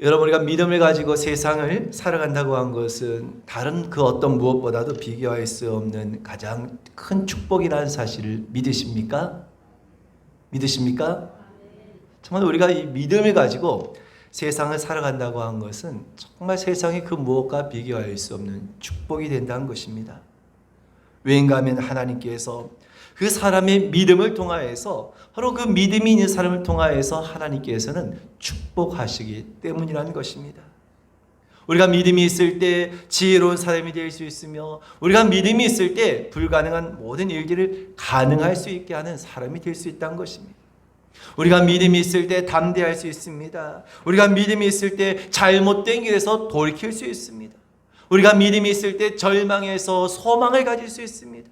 여러분, 우리가 믿음을 가지고 세상을 살아간다고 한 것은 다른 그 어떤 무엇보다도 비교할 수 없는 가장 큰 축복이라는 사실을 믿으십니까? 믿으십니까? 정말 우리가 이 믿음을 가지고 세상을 살아간다고 한 것은 정말 세상의 그 무엇과 비교할 수 없는 축복이 된다는 것입니다. 왜인가 하면 하나님께서 그 사람의 믿음을 통하여서, 바로 그 믿음이 있는 사람을 통하여서 하나님께서는 축복하시기 때문이라는 것입니다. 우리가 믿음이 있을 때 지혜로운 사람이 될 수 있으며, 우리가 믿음이 있을 때 불가능한 모든 일들을 가능할 수 있게 하는 사람이 될 수 있다는 것입니다. 우리가 믿음이 있을 때 담대할 수 있습니다. 우리가 믿음이 있을 때 잘못된 길에서 돌이킬 수 있습니다. 우리가 믿음이 있을 때 절망에서 소망을 가질 수 있습니다.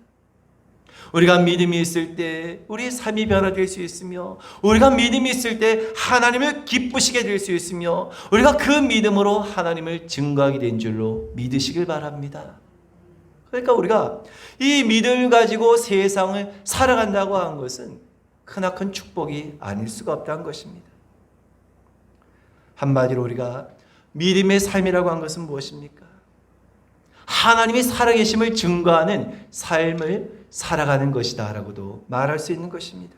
우리가 믿음이 있을 때 우리의 삶이 변화될 수 있으며, 우리가 믿음이 있을 때 하나님을 기쁘시게 될 수 있으며, 우리가 그 믿음으로 하나님을 증거하게 된 줄로 믿으시길 바랍니다. 그러니까 우리가 이 믿음을 가지고 세상을 살아간다고 한 것은 크나큰 축복이 아닐 수가 없다는 것입니다. 한마디로 우리가 믿음의 삶이라고 한 것은 무엇입니까? 하나님이 살아계심을 증거하는 삶을 살아가는 것이다 라고도 말할 수 있는 것입니다.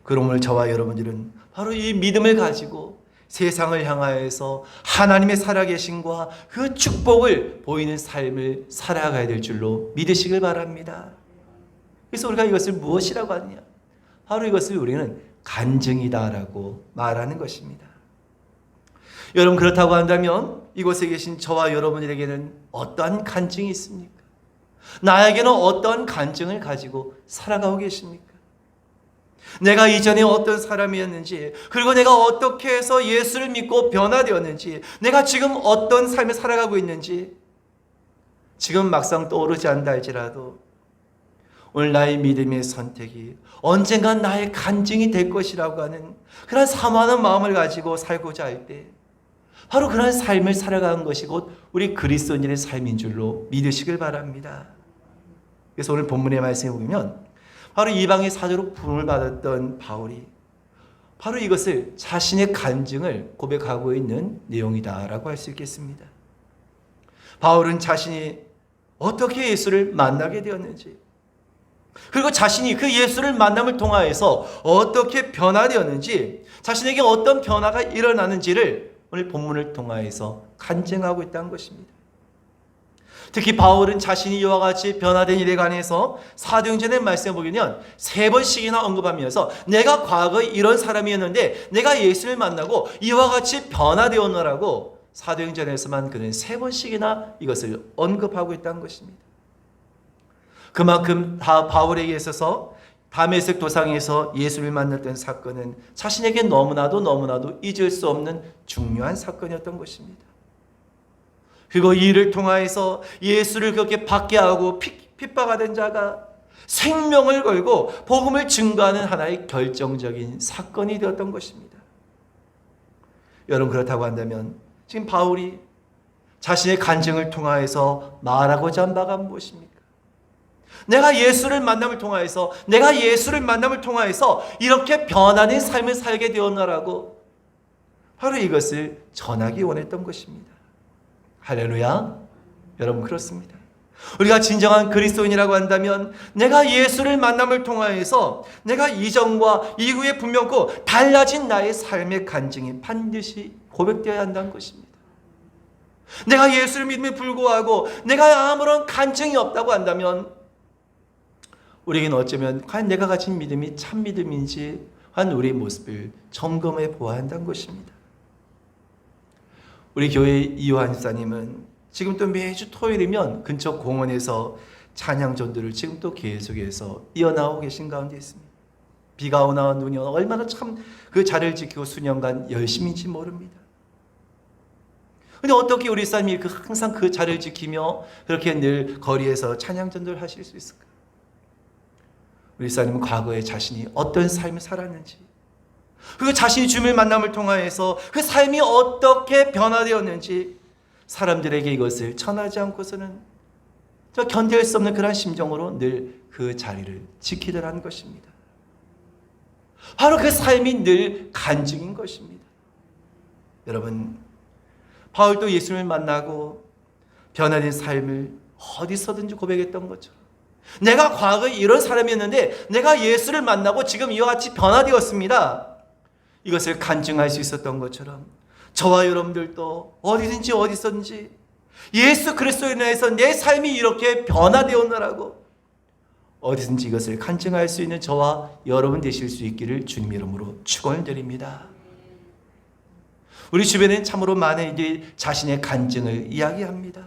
그러므로 저와 여러분들은 바로 이 믿음을 가지고 세상을 향하여서 하나님의 살아계심과 그 축복을 보이는 삶을 살아가야 될 줄로 믿으시길 바랍니다. 그래서 우리가 이것을 무엇이라고 하느냐? 바로 이것을 우리는 간증이다라고 말하는 것입니다. 여러분, 그렇다고 한다면 이곳에 계신 저와 여러분들에게는 어떠한 간증이 있습니까? 나에게는 어떠한 간증을 가지고 살아가고 계십니까? 내가 이전에 어떤 사람이었는지, 그리고 내가 어떻게 해서 예수를 믿고 변화되었는지, 내가 지금 어떤 삶을 살아가고 있는지 지금 막상 떠오르지 않다 할지라도 오늘 나의 믿음의 선택이 언젠간 나의 간증이 될 것이라고 하는 그런 사모하는 마음을 가지고 살고자 할 때 바로 그런 삶을 살아가는 것이 곧 우리 그리스도인의 삶인 줄로 믿으시길 바랍니다. 그래서 오늘 본문의 말씀에 보면 바로 이방의 사도로 부름을 받았던 바울이 바로 이것을 자신의 간증을 고백하고 있는 내용이다라고 할 수 있겠습니다. 바울은 자신이 어떻게 예수를 만나게 되었는지, 그리고 자신이 그 예수를 만남을 통하여서 어떻게 변화되었는지, 자신에게 어떤 변화가 일어나는지를 오늘 본문을 통하여서 간증하고 있다는 것입니다. 특히 바울은 자신이 이와 같이 변화된 일에 관해서 사도행전의 말씀을 보면 3번씩이나 언급하면서 내가 과거에 이런 사람이었는데 내가 예수를 만나고 이와 같이 변화되었노라고 사도행전에서만 그는 3번씩이나 이것을 언급하고 있다는 것입니다. 그만큼 바울에게 있어서 다메섹 도상에서 예수를 만났던 사건은 자신에게 너무나도 잊을 수 없는 중요한 사건이었던 것입니다. 그리고 이 일을 통하여서 예수를 그렇게 받게 하고 핍박하던 자가 생명을 걸고 복음을 증거하는 하나의 결정적인 사건이 되었던 것입니다. 여러분, 그렇다고 한다면 지금 바울이 자신의 간증을 통하여서 말하고자 한 바가 무엇입니까? 내가 예수를 만남을 통하여서 이렇게 변화된 삶을 살게 되었나라고 바로 이것을 전하기 원했던 것입니다. 할렐루야. 여러분, 그렇습니다. 우리가 진정한 그리스도인이라고 한다면 내가 예수를 만남을 통하여서 내가 이전과 이후에 분명코 달라진 나의 삶의 간증이 반드시 고백되어야 한다는 것입니다. 내가 예수를 믿음에 불구하고 내가 아무런 간증이 없다고 한다면 우리에게는 어쩌면 과연 내가 가진 믿음이 참 믿음인지 한 우리의 모습을 점검해 보아야 한다는 것입니다. 우리 교회 이호한 집사님은 지금 또 매주 토요일이면 근처 공원에서 찬양 전도를 지금 또 계속해서 이어나오고 계신 가운데 있습니다. 비가 오나 눈이 오나 얼마나 참 그 자리를 지키고 수년간 열심인지 모릅니다. 근데 어떻게 우리 집사님이 항상 그 자리를 지키며 그렇게 늘 거리에서 찬양 전도를 하실 수 있을까? 우리 집사님은 과거에 자신이 어떤 삶을 살았는지, 그리고 자신이 주님을 만남을 통하여서 그 삶이 어떻게 변화되었는지 사람들에게 이것을 전하지 않고서는 견딜 수 없는 그런 심정으로 늘 그 자리를 지키더라는 것입니다. 바로 그 삶이 늘 간증인 것입니다. 여러분, 바울도 예수님을 만나고 변화된 삶을 어디서든지 고백했던 것처럼 내가 과거에 이런 사람이었는데 내가 예수를 만나고 지금 이와 같이 변화되었습니다. 이것을 간증할 수 있었던 것처럼 저와 여러분들도 어디든지 어디서든지 예수 그리스도에 인해서 내 삶이 이렇게 변화되었노라고 어디든지 이것을 간증할 수 있는 저와 여러분 되실 수 있기를 주님 이름으로 축원을 드립니다. 우리 주변에는 참으로 많은 이들이 자신의 간증을 이야기합니다.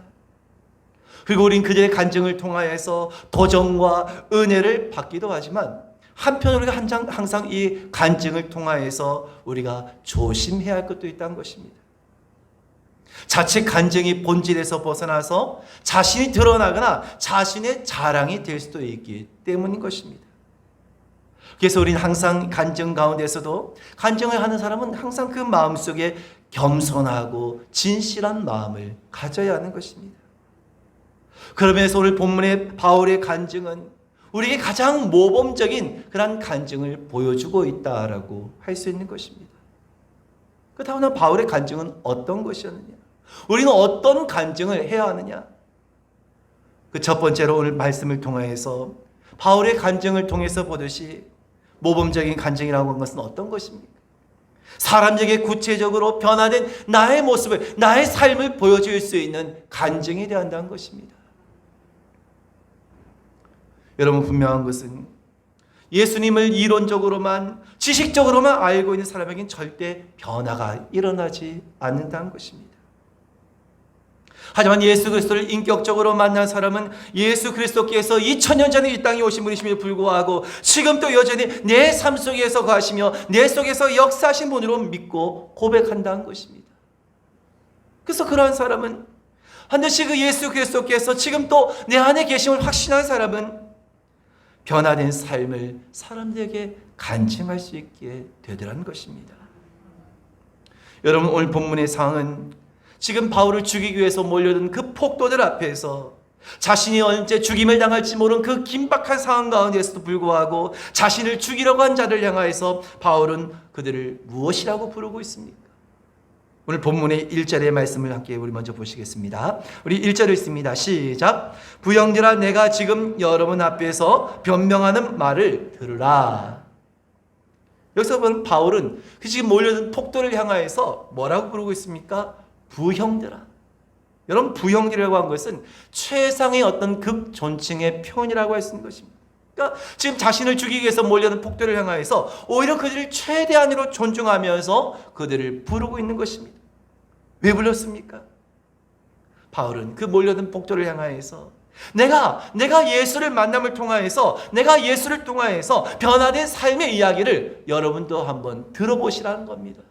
그리고 우린 그들의 간증을 통하여서 도전과 은혜를 받기도 하지만 한편으로 항상 이 간증을 통하여서 우리가 조심해야 할 것도 있다는 것입니다. 자칫 간증이 본질에서 벗어나서 자신이 드러나거나 자신의 자랑이 될 수도 있기 때문인 것입니다. 그래서 우리는 항상 간증 가운데서도 간증을 하는 사람은 항상 그 마음속에 겸손하고 진실한 마음을 가져야 하는 것입니다. 그러면서 오늘 본문의 바울의 간증은 우리에게 가장 모범적인 그런 간증을 보여주고 있다라고 할 수 있는 것입니다. 그렇다면 바울의 간증은 어떤 것이었느냐? 우리는 어떤 간증을 해야 하느냐? 그 첫 번째로 오늘 말씀을 통해서 바울의 간증을 통해서 보듯이 모범적인 간증이라고 하는 것은 어떤 것입니까? 사람에게 구체적으로 변화된 나의 모습을, 나의 삶을 보여줄 수 있는 간증이 되어야 한다는 것입니다. 여러분, 분명한 것은 예수님을 이론적으로만 지식적으로만 알고 있는 사람에게는 절대 변화가 일어나지 않는다는 것입니다. 하지만 예수 그리스도를 인격적으로 만난 사람은 예수 그리스도께서 2000년 전에 이 땅에 오신 분이심에 불구하고 지금도 여전히 내 삶 속에서 거하시며 내 속에서 역사하신 분으로 믿고 고백한다는 것입니다. 그래서 그러한 사람은 반드시 그 예수 그리스도께서 지금 또 내 안에 계심을 확신한 사람은 변화된 삶을 사람들에게 간증할 수 있게 되더라는 것입니다. 여러분, 오늘 본문의 상황은 지금 바울을 죽이기 위해서 몰려든 그 폭도들 앞에서 자신이 언제 죽임을 당할지 모르는 그 긴박한 상황 가운데서도 불구하고 자신을 죽이려고 한 자를 향하여서 바울은 그들을 무엇이라고 부르고 있습니까? 오늘 본문의 1절의 말씀을 함께 우리 먼저 보시겠습니다. 우리 1절을 읽습니다. 시작. 부형제라, 내가 지금 여러분 앞에서 변명하는 말을 들으라. 여기서 보면 바울은 그 지금 몰려든 폭도를 향하여서 뭐라고 부르고 있습니까? 부형제라. 여러분, 부형제라고 한 것은 최상의 어떤 극존칭의 표현이라고 할 수 있는 것입니다. 그러니까 지금 자신을 죽이기 위해서 몰려든 폭도를 향하여서 오히려 그들을 최대한으로 존중하면서 그들을 부르고 있는 것입니다. 왜 불렀습니까? 바울은 그 몰려든 폭도를 향하여서 내가 예수를 만남을 통하여서 내가 예수를 통하여서 변화된 삶의 이야기를 여러분도 한번 들어보시라는 겁니다.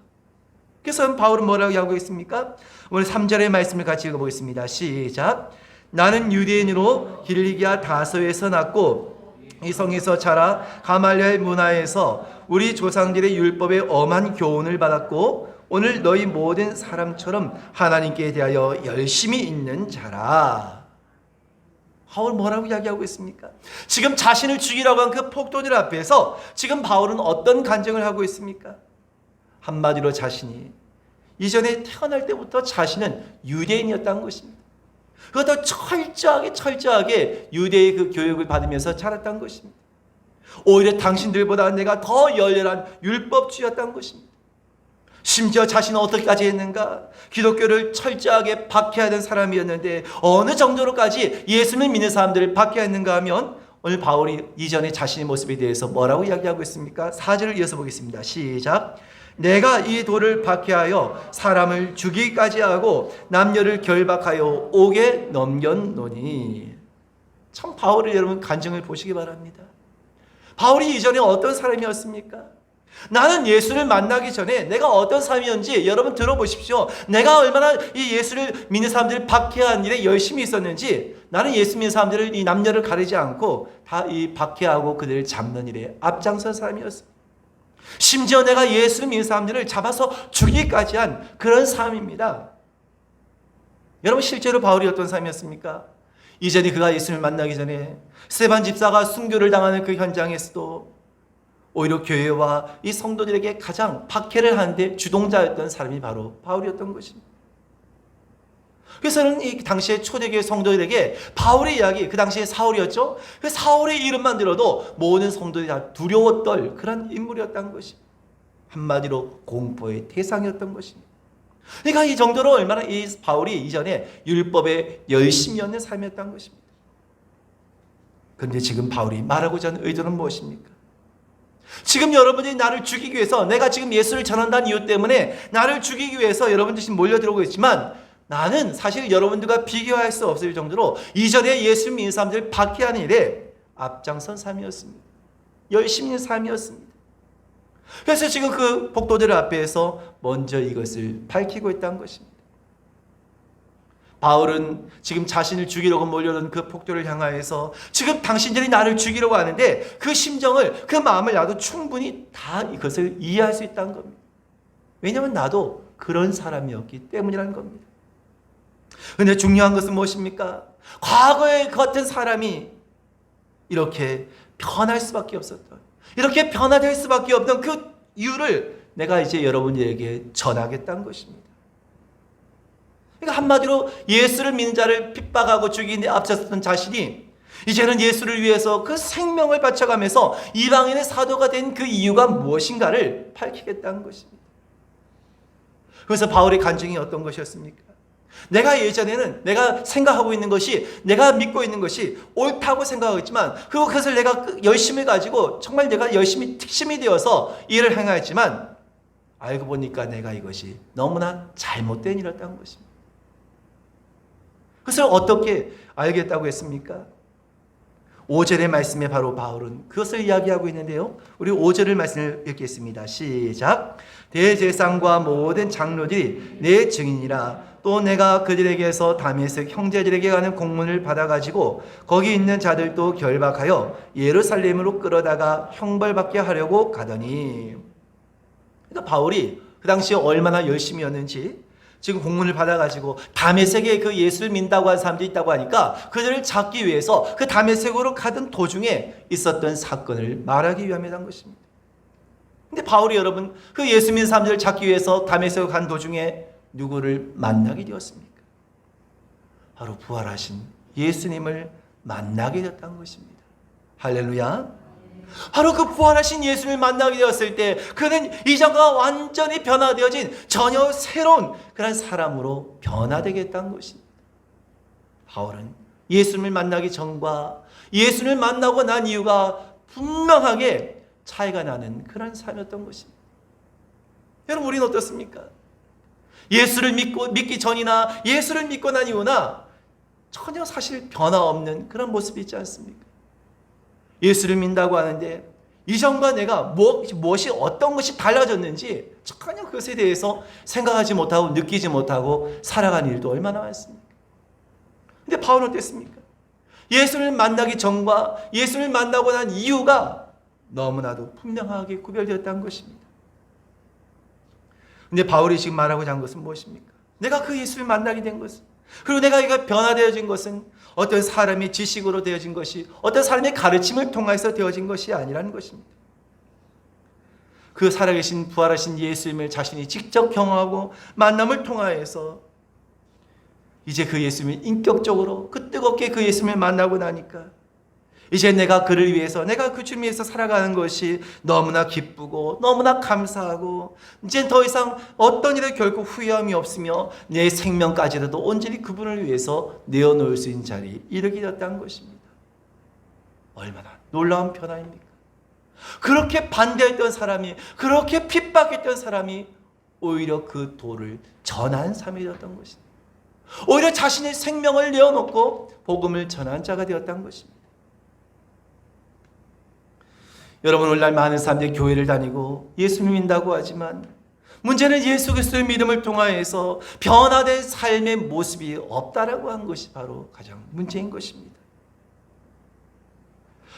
그래서 바울은 뭐라고 하고 있습니까? 오늘 3절의 말씀을 같이 읽어보겠습니다. 시작. 나는 유대인으로 길리기아 다소에서 났고 이 성에서 자라 가말리엘 문화에서 우리 조상들의 율법에 엄한 교훈을 받았고 오늘 너희 모든 사람처럼 하나님께 대하여 열심히 있는 자라. 바울 뭐라고 이야기하고 있습니까? 지금 자신을 죽이라고 한 그 폭도들 앞에서 지금 바울은 어떤 간증을 하고 있습니까? 한마디로 자신이 이전에 태어날 때부터 자신은 유대인이었다는 것입니다. 그것도 철저하게 유대의 그 교육을 받으면서 자랐다는 것입니다. 오히려 당신들보다 내가 더 열렬한 율법주의였다는 것입니다. 심지어 자신은 어떻게까지 했는가? 기독교를 철저하게 박해하던 사람이었는데 어느 정도로까지 예수를 믿는 사람들을 박해했는가 하면 오늘 바울이 이전에 자신의 모습에 대해서 뭐라고 이야기하고 있습니까? 4절을 이어서 보겠습니다. 시작. 내가 이 돌을 박해하여 사람을 죽이기까지 하고 남녀를 결박하여 옥에 넘겼노니. 참 바울을 여러분 간증을 보시기 바랍니다. 바울이 이전에 어떤 사람이었습니까? 나는 예수를 만나기 전에 내가 어떤 사람이었는지 여러분 들어보십시오. 내가 얼마나 이 예수를 믿는 사람들을 박해하는 일에 열심히 있었는지. 나는 예수 믿는 사람들을 이 남녀를 가리지 않고 다 이 박해하고 그들을 잡는 일에 앞장선 사람이었습니다. 심지어 내가 예수를 믿는 사람들을 잡아서 죽이기까지 한 그런 사람입니다. 여러분, 실제로 바울이 어떤 사람이었습니까? 이전에 그가 예수를 만나기 전에 스데반 집사가 순교를 당하는 그 현장에서도 오히려 교회와 이 성도들에게 가장 박해를 하는데 주동자였던 사람이 바로 바울이었던 것입니다. 그래서는 이 당시에 초대교회 성도들에게 바울의 이야기, 그 당시에 사울이었죠. 그 사울의 이름만 들어도 모든 성도들이 다 두려워 떨 그런 인물이었던 것입니다. 한마디로 공포의 대상이었던 것입니다. 그러니까 이 정도로 얼마나 이 바울이 이전에 율법에 열심히 있는 삶이었던 것입니다. 그런데 지금 바울이 말하고자 하는 의도는 무엇입니까? 지금 여러분들이 나를 죽이기 위해서, 내가 지금 예수를 전한다는 이유 때문에 나를 죽이기 위해서 여러분들이 지금 몰려들어오고 있지만, 나는 사실 여러분들과 비교할 수 없을 정도로 이전에 예수 믿는 사람들을 박해하는 일에 앞장선 삶이었습니다. 열심히 있는 삶이었습니다. 그래서 지금 그 복도들 앞에서 먼저 이것을 밝히고 있다는 것입니다. 바울은 지금 자신을 죽이려고 몰려든 그 폭도를 향하여서 지금 당신들이 나를 죽이려고 하는데 그 심정을, 그 마음을 나도 충분히 다 이것을 이해할 수 있다는 겁니다. 왜냐하면 나도 그런 사람이었기 때문이라는 겁니다. 그런데 중요한 것은 무엇입니까? 과거의 그 같은 사람이 이렇게 변할 수밖에 없었던, 이렇게 변화될 수밖에 없던 그 이유를 내가 이제 여러분들에게 전하겠다는 것입니다. 그러니까 한마디로 예수를 믿는 자를 핍박하고 죽이는 데 앞섰던 자신이 이제는 예수를 위해서 그 생명을 바쳐가면서 이방인의 사도가 된 그 이유가 무엇인가를 밝히겠다는 것입니다. 그래서 바울의 간증이 어떤 것이었습니까? 내가 예전에는 내가 생각하고 있는 것이, 내가 믿고 있는 것이 옳다고 생각하고 있지만, 그것을 내가 열심을 가지고 정말 내가 열심히 특심이 되어서 일을 행하였지만, 알고 보니까 내가 이것이 너무나 잘못된 일이었다는 것입니다. 그것을 어떻게 알겠다고 했습니까? 5절의 말씀에 바로 바울은 그것을 이야기하고 있는데요. 우리 5절의 말씀을 읽겠습니다. 시작. 대제사장과 모든 장로들이 내 증인이라. 또 내가 그들에게서 다메섹 형제들에게 가는 공문을 받아가지고 거기 있는 자들도 결박하여 예루살렘으로 끌어다가 형벌받게 하려고 가더니. 그러니까 바울이 그 당시에 얼마나 열심히였는지, 지금 공문을 받아가지고 다메섹에 그 예수를 믿는다고 하는 사람들이 있다고 하니까 그들을 잡기 위해서 그 다메섹으로 가던 도중에 있었던 사건을 말하기 위함이란 것입니다. 근데 바울이 여러분 그 예수 믿는 사람들을 잡기 위해서 다메섹으로 간 도중에 누구를 만나게 되었습니까? 바로 부활하신 예수님을 만나게 되었다는 것입니다. 할렐루야. 바로 그 부활하신 예수를 만나게 되었을 때 그는 이전과 완전히 변화되어진 전혀 새로운 그런 사람으로 변화되겠다는 것입니다. 바울은 예수를 만나기 전과 예수를 만나고 난 이유가 분명하게 차이가 나는 그런 삶이었던 것입니다. 여러분, 우리는 어떻습니까? 예수를 믿기 전이나 예수를 믿고 난 이후나 전혀 사실 변화 없는 그런 모습이 있지 않습니까? 예수를 믿는다고 하는데 이전과 내가 무엇이 어떤 것이 달라졌는지 전혀 그것에 대해서 생각하지 못하고 느끼지 못하고 살아가는 일도 얼마나 많습니까? 근데 바울은 어땠습니까? 예수를 만나기 전과 예수를 만나고 난 이유가 너무나도 분명하게 구별되었다는 것입니다. 근데 바울이 지금 말하고자 한 것은 무엇입니까? 내가 그 예수를 만나게 된 것은, 그리고 내가 이가 변화되어진 것은 어떤 사람의 지식으로 되어진 것이, 어떤 사람의 가르침을 통해서 되어진 것이 아니라는 것입니다. 그 살아계신 부활하신 예수님을 자신이 직접 경험하고 만남을 통하여서 이제 그 예수님을 인격적으로 그 뜨겁게 그 예수님을 만나고 나니까 이제 내가 그를 위해서, 내가 그 주님 위해서 살아가는 것이 너무나 기쁘고 너무나 감사하고 이제 더 이상 어떤 일에 결코 후회함이 없으며 내 생명까지라도 온전히 그분을 위해서 내어놓을 수 있는 자리에 이르게 되었다는 것입니다. 얼마나 놀라운 변화입니까? 그렇게 반대했던 사람이, 그렇게 핍박했던 사람이 오히려 그 도를 전한 삶이 되었던 것입니다. 오히려 자신의 생명을 내어놓고 복음을 전한 자가 되었다는 것입니다. 여러분, 오늘날 많은 사람들이 교회를 다니고 예수를 믿는다고 하지만 문제는 예수 그리스도의 믿음을 통하여서 변화된 삶의 모습이 없다라고 한 것이 바로 가장 문제인 것입니다.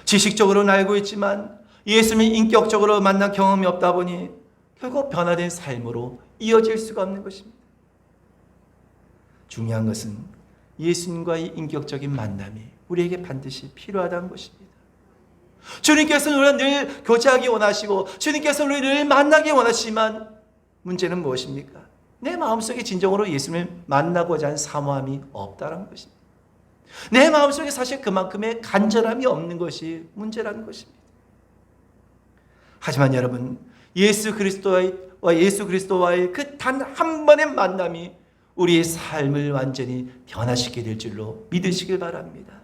지식적으로는 알고 있지만 예수님을 인격적으로 만난 경험이 없다 보니 결국 변화된 삶으로 이어질 수가 없는 것입니다. 중요한 것은 예수님과의 인격적인 만남이 우리에게 반드시 필요하다는 것입니다. 주님께서는 우리가 늘 교제하기 원하시고 주님께서는 우리를 늘 만나기 원하시지만 문제는 무엇입니까? 내 마음속에 진정으로 예수님을 만나고자 하는 사모함이 없다는 것입니다. 내 마음속에 사실 그만큼의 간절함이 없는 것이 문제라는 것입니다. 하지만 여러분, 예수 그리스도와의 그 단 한 번의 만남이 우리의 삶을 완전히 변화시키게 될 줄로 믿으시길 바랍니다.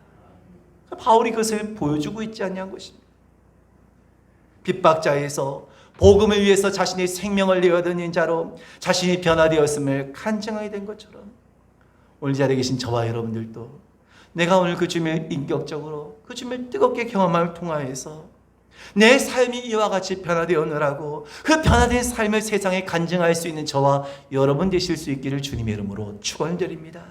바울이 그것을 보여주고 있지 않냐는 것입니다. 핍박자에서 복음을 위해서 자신의 생명을 내어드는 자로 자신이 변화되었음을 간증하게 된 것처럼 오늘 이 자리에 계신 저와 여러분들도 내가 오늘 그 주님을 인격적으로 그 주님을 뜨겁게 경험함을 통하여서 내 삶이 이와 같이 변화되었느라고 그 변화된 삶을 세상에 간증할 수 있는 저와 여러분 되실 수 있기를 주님의 이름으로 축원드립니다.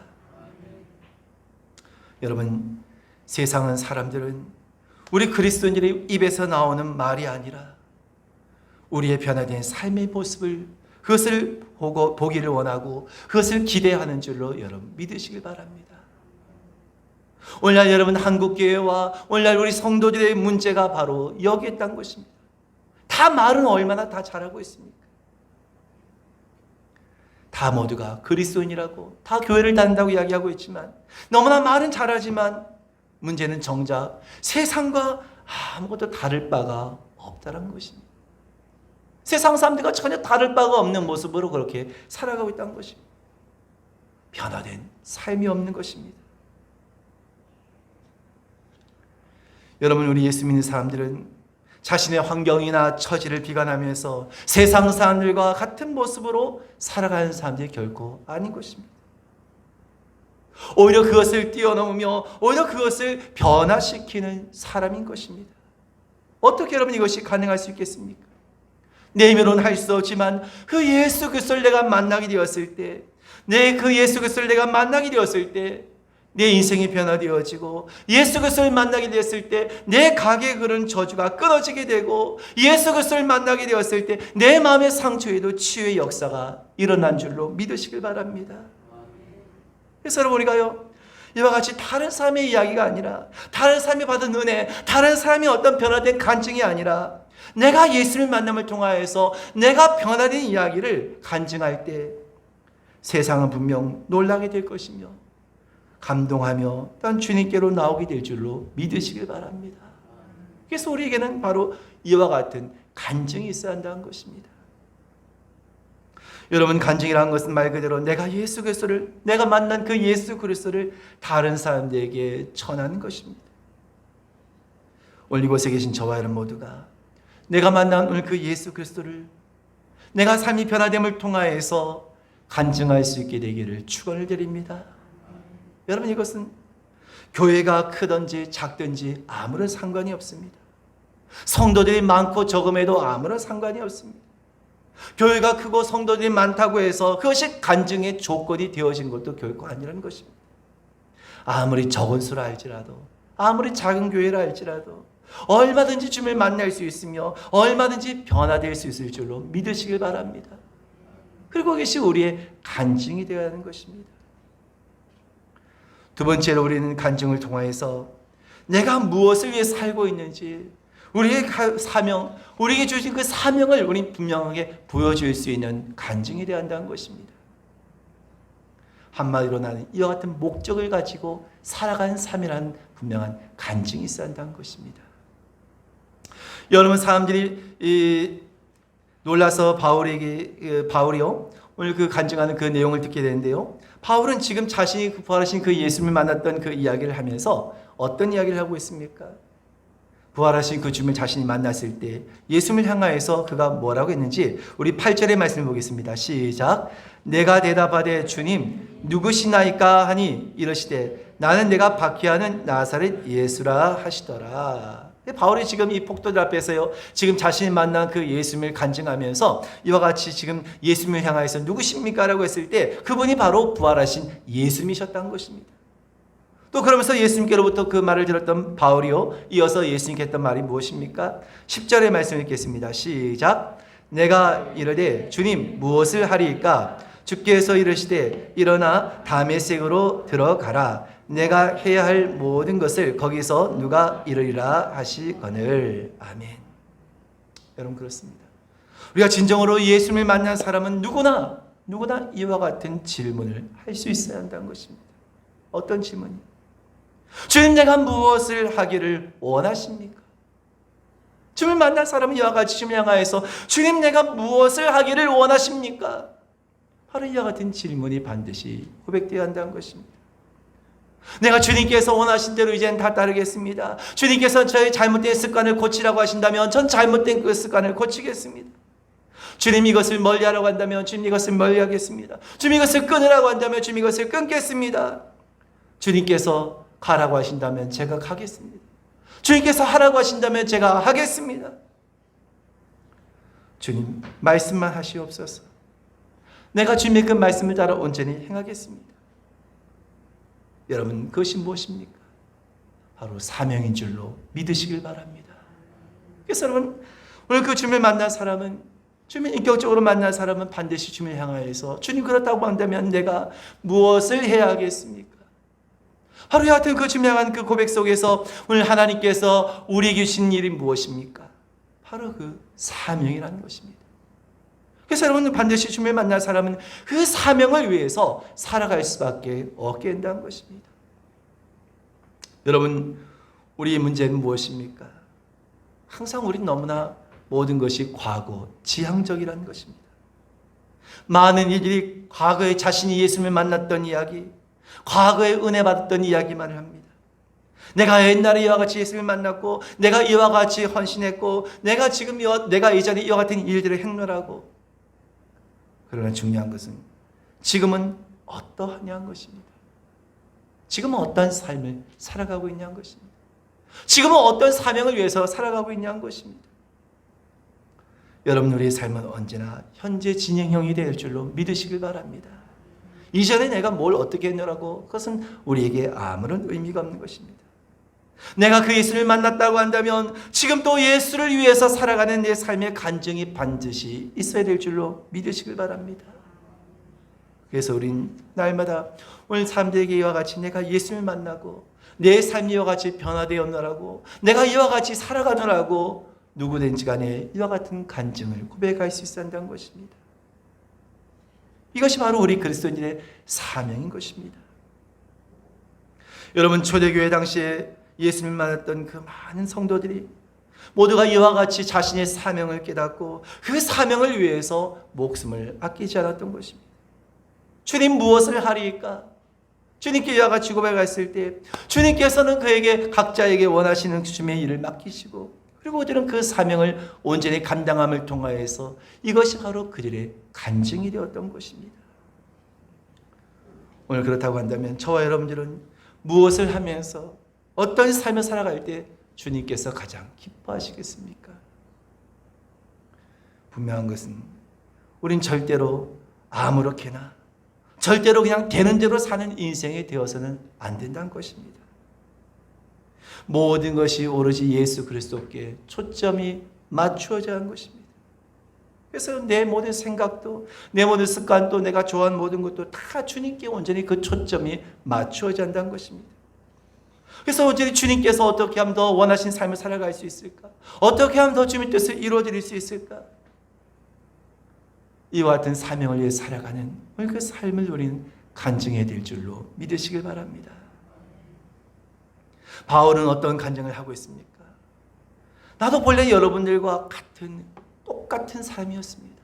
여러분, 세상은 사람들은 우리 그리스도인들의 입에서 나오는 말이 아니라 우리의 변화된 삶의 모습을 그것을 보기를 원하고 그것을 기대하는 줄로 여러분 믿으시길 바랍니다. 오늘날 여러분 한국교회와 오늘날 우리 성도들의 문제가 바로 여기에 있다는 것입니다. 다 말은 얼마나 다 잘하고 있습니까? 다 모두가 그리스도인이라고 다 교회를 다닌다고 이야기하고 있지만 너무나 말은 잘하지만 문제는 정작 세상과 아무것도 다를 바가 없다는 것입니다. 세상 사람들과 전혀 다를 바가 없는 모습으로 그렇게 살아가고 있다는 것입니다. 변화된 삶이 없는 것입니다. 여러분, 우리 예수 믿는 사람들은 자신의 환경이나 처지를 비관하면서 세상 사람들과 같은 모습으로 살아가는 사람들이 결코 아닌 것입니다. 오히려 그것을 뛰어넘으며 오히려 그것을 변화시키는 사람인 것입니다. 어떻게 여러분 이것이 가능할 수 있겠습니까? 내 힘으로는 할 수 없지만 그 예수 그리스도를 내가 만나게 되었을 때, 그 예수 그리스도를 내가 만나게 되었을 때 내 인생이 변화되어지고 예수 그리스도를 만나게 되었을 때 내 가게에 그런 저주가 끊어지게 되고 예수 그리스도를 만나게 되었을 때 내 마음의 상처에도 치유의 역사가 일어난 줄로 믿으시길 바랍니다. 그래서 여러분, 우리가요 이와 같이 다른 사람의 이야기가 아니라 다른 사람이 받은 은혜, 다른 사람이 어떤 변화된 간증이 아니라 내가 예수를 만남을 통하여서 내가 변화된 이야기를 간증할 때 세상은 분명 놀라게 될 것이며 감동하며 또한 주님께로 나오게 될 줄로 믿으시길 바랍니다. 그래서 우리에게는 바로 이와 같은 간증이 있어야 한다는 것입니다. 여러분, 간증이라는 것은 말 그대로 내가 만난 그 예수 그리스도를 다른 사람들에게 전하는 것입니다. 오늘 이곳에 계신 저와 여러분 모두가 내가 만난 오늘 그 예수 그리스도를 내가 삶이 변화됨을 통하여서 간증할 수 있게 되기를 축원을 드립니다. 여러분, 이것은 교회가 크든지 작든지 아무런 상관이 없습니다. 성도들이 많고 적음에도 아무런 상관이 없습니다. 교회가 크고 성도들이 많다고 해서 그것이 간증의 조건이 되어진 것도 결코 아니라는 것입니다. 아무리 적은 수라 할지라도 아무리 작은 교회라 할지라도 얼마든지 주님을 만날 수 있으며 얼마든지 변화될 수 있을 줄로 믿으시길 바랍니다. 그리고 그것이 우리의 간증이 되어야 하는 것입니다. 두 번째로 우리는 간증을 통하여서 내가 무엇을 위해 살고 있는지 우리의 사명, 우리에게 주신 그 사명을 우리 분명하게 보여줄 수 있는 간증이 되어야 한다는 것입니다. 한마디로 나는 이와 같은 목적을 가지고 살아가는 삶이라는 분명한 간증이 있어야 한다는 것입니다. 여러분, 사람들이 놀라서 바울이요 오늘 그 간증하는 그 내용을 듣게 되는데요, 바울은 지금 자신이 부활하신 그 예수님을 만났던 그 이야기를 하면서 어떤 이야기를 하고 있습니까? 부활하신 그 주님을 자신이 만났을 때 예수님을 향하여서 그가 뭐라고 했는지 우리 8절의 말씀을 보겠습니다. 시작. 내가 대답하되 주님 누구시나이까 하니 이르시되 나는 내가 박해하는 나사렛 예수라 하시더라. 바울이 지금 이 폭도들 앞에서요 지금 자신이 만난 그 예수님을 간증하면서 이와 같이 지금 예수님을 향하여서 누구십니까? 라고 했을 때 그분이 바로 부활하신 예수님이셨다는 것입니다. 또 그러면서 예수님께로부터 그 말을 들었던 바울이요 이어서 예수님께 했던 말이 무엇입니까? 10절의 말씀을 읽겠습니다. 시작. 내가 이르되 주님 무엇을 하리이까? 주께서 이르시되 일어나 다메섹으로 들어가라. 내가 해야 할 모든 것을 거기서 누가 이루리라 하시거늘. 아멘. 여러분, 그렇습니다. 우리가 진정으로 예수님을 만난 사람은 누구나 이와 같은 질문을 할 수 있어야 한다는 것입니다. 어떤 질문이요? 주님, 내가 무엇을 하기를 원하십니까? 주님을 만난 사람은 이와 같이 주님을 향하여서 주님, 내가 무엇을 하기를 원하십니까? 바로 이와 같은 질문이 반드시 고백되어야 한다는 것입니다. 내가 주님께서 원하신 대로 이제는 다 따르겠습니다. 주님께서 저의 잘못된 습관을 고치라고 하신다면 전 잘못된 그 습관을 고치겠습니다. 주님, 이것을 멀리하라고 한다면 주님, 이것을 멀리하겠습니다. 주님, 이것을 끊으라고 한다면 주님, 이것을 끊겠습니다. 주님께서 가라고 하신다면 제가 가겠습니다. 주님께서 하라고 하신다면 제가 하겠습니다. 주님, 말씀만 하시옵소서. 내가 주님의 그 말씀을 따라 온전히 행하겠습니다. 여러분, 그것이 무엇입니까? 바로 사명인 줄로 믿으시길 바랍니다. 그래서 여러분, 오늘 그 주님을 만난 사람은, 주님을 인격적으로 만난 사람은 반드시 주님을 향하여서 주님, 그렇다고 한다면 내가 무엇을 해야 하겠습니까? 하루에 같은 그 주님을 향한 그 고백 속에서 오늘 하나님께서 우리에게 주신 일이 무엇입니까? 바로 그 사명이라는 것입니다. 그래서 여러분, 반드시 주님을 만날 사람은 그 사명을 위해서 살아갈 수밖에 없게 된다는 것입니다. 여러분, 우리의 문제는 무엇입니까? 항상 우리는 너무나 모든 것이 과거, 지향적이라는 것입니다. 많은 이들이 과거에 자신이 예수님을 만났던 이야기, 과거에 은혜 받았던 이야기만을 합니다. 내가 옛날에 이와 같이 예수님을 만났고, 내가 이와 같이 헌신했고, 내가 이전에 이와 같은 일들을 행렬하고. 그러나 중요한 것은 지금은 어떠하냐는 것입니다. 지금은 어떤 삶을 살아가고 있냐는 것입니다. 지금은 어떤 사명을 위해서 살아가고 있냐는 것입니다. 여러분, 우리의 삶은 언제나 현재 진행형이 될 줄로 믿으시길 바랍니다. 이전에 내가 뭘 어떻게 했느라고, 그것은 우리에게 아무런 의미가 없는 것입니다. 내가 그 예수를 만났다고 한다면 지금 또 예수를 위해서 살아가는 내 삶의 간증이 반드시 있어야 될 줄로 믿으시길 바랍니다. 그래서 우린 날마다 오늘 사람들에게 이와 같이 내가 예수를 만나고 내 삶이 이와 같이 변화되었노라고, 내가 이와 같이 살아가노라고 누구든지 간에 이와 같은 간증을 고백할 수 있어야 한다는 것입니다. 이것이 바로 우리 그리스도인의 사명인 것입니다. 여러분, 초대교회 당시에 예수님을 만났던 그 많은 성도들이 모두가 이와 같이 자신의 사명을 깨닫고 그 사명을 위해서 목숨을 아끼지 않았던 것입니다. 주님, 무엇을 하리까? 주님께 이와 같이 고백했을 때 주님께서는 그에게 각자에게 원하시는 주님의 일을 맡기시고, 그리고 그들은 그 사명을 온전히 감당함을 통하여서 이것이 바로 그들의 간증이 되었던 것입니다. 오늘 그렇다고 한다면 저와 여러분들은 무엇을 하면서 어떤 삶을 살아갈 때 주님께서 가장 기뻐하시겠습니까? 분명한 것은 우린 절대로 아무렇게나, 절대로 그냥 되는 대로 사는 인생이 되어서는 안 된다는 것입니다. 모든 것이 오로지 예수 그리스도께 초점이 맞추어져야 하는 것입니다. 그래서 내 모든 생각도, 내 모든 습관도, 내가 좋아하는 모든 것도 다 주님께 온전히 그 초점이 맞추어져야 한다는 것입니다. 그래서 온전히 주님께서 어떻게 하면 더 원하신 삶을 살아갈 수 있을까? 어떻게 하면 더 주님의 뜻을 이루어드릴 수 있을까? 이와 같은 사명을 위해 살아가는 그 삶을 우리는 간증해야 될 줄로 믿으시길 바랍니다. 바울은 어떤 간증을 하고 있습니까? 나도 본래 여러분들과 똑같은 삶이었습니다.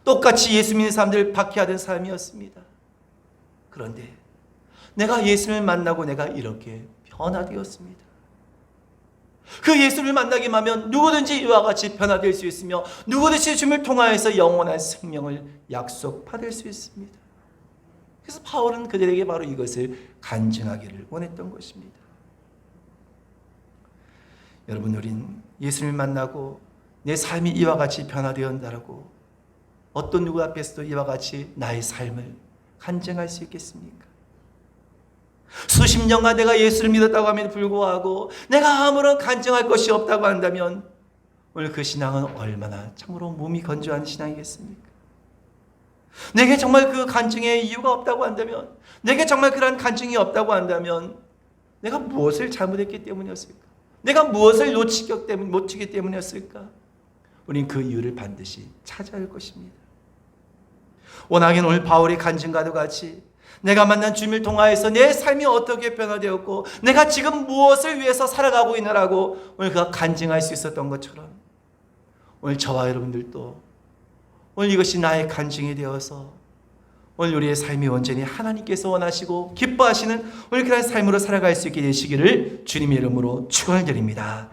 똑같이 예수 믿는 사람들을 박해하던 삶이었습니다. 그런데 내가 예수를 만나고 내가 이렇게 변화되었습니다. 그 예수를 만나기만 하면 누구든지 이와 같이 변화될 수 있으며 누구든지 주님을 통하여서 영원한 생명을 약속받을 수 있습니다. 그래서 바울은 그들에게 바로 이것을 간증하기를 원했던 것입니다. 여러분, 우린 예수를 만나고 내 삶이 이와 같이 변화되었다라고 어떤 누구 앞에서도 이와 같이 나의 삶을 간증할 수 있겠습니까? 수십 년간 내가 예수를 믿었다고 함에도 불구하고 내가 아무런 간증할 것이 없다고 한다면 오늘 그 신앙은 얼마나 참으로 몸이 건조한 신앙이겠습니까? 내게 정말 그 간증의 이유가 없다고 한다면, 내게 정말 그러한 간증이 없다고 한다면 내가 무엇을 잘못했기 때문이었을까? 내가 무엇을 놓치기 때문이었을까? 우린 그 이유를 반드시 찾아야 할 것입니다. 워낙에 오늘 바울의 간증과도 같이 내가 만난 주님을 통하여서 내 삶이 어떻게 변화되었고 내가 지금 무엇을 위해서 살아가고 있느라고 오늘 그가 간증할 수 있었던 것처럼 오늘 저와 여러분들도 오늘 이것이 나의 간증이 되어서 오늘 우리의 삶이 온전히 하나님께서 원하시고 기뻐하시는 오늘 그런 삶으로 살아갈 수 있게 되시기를 주님의 이름으로 축원을 드립니다.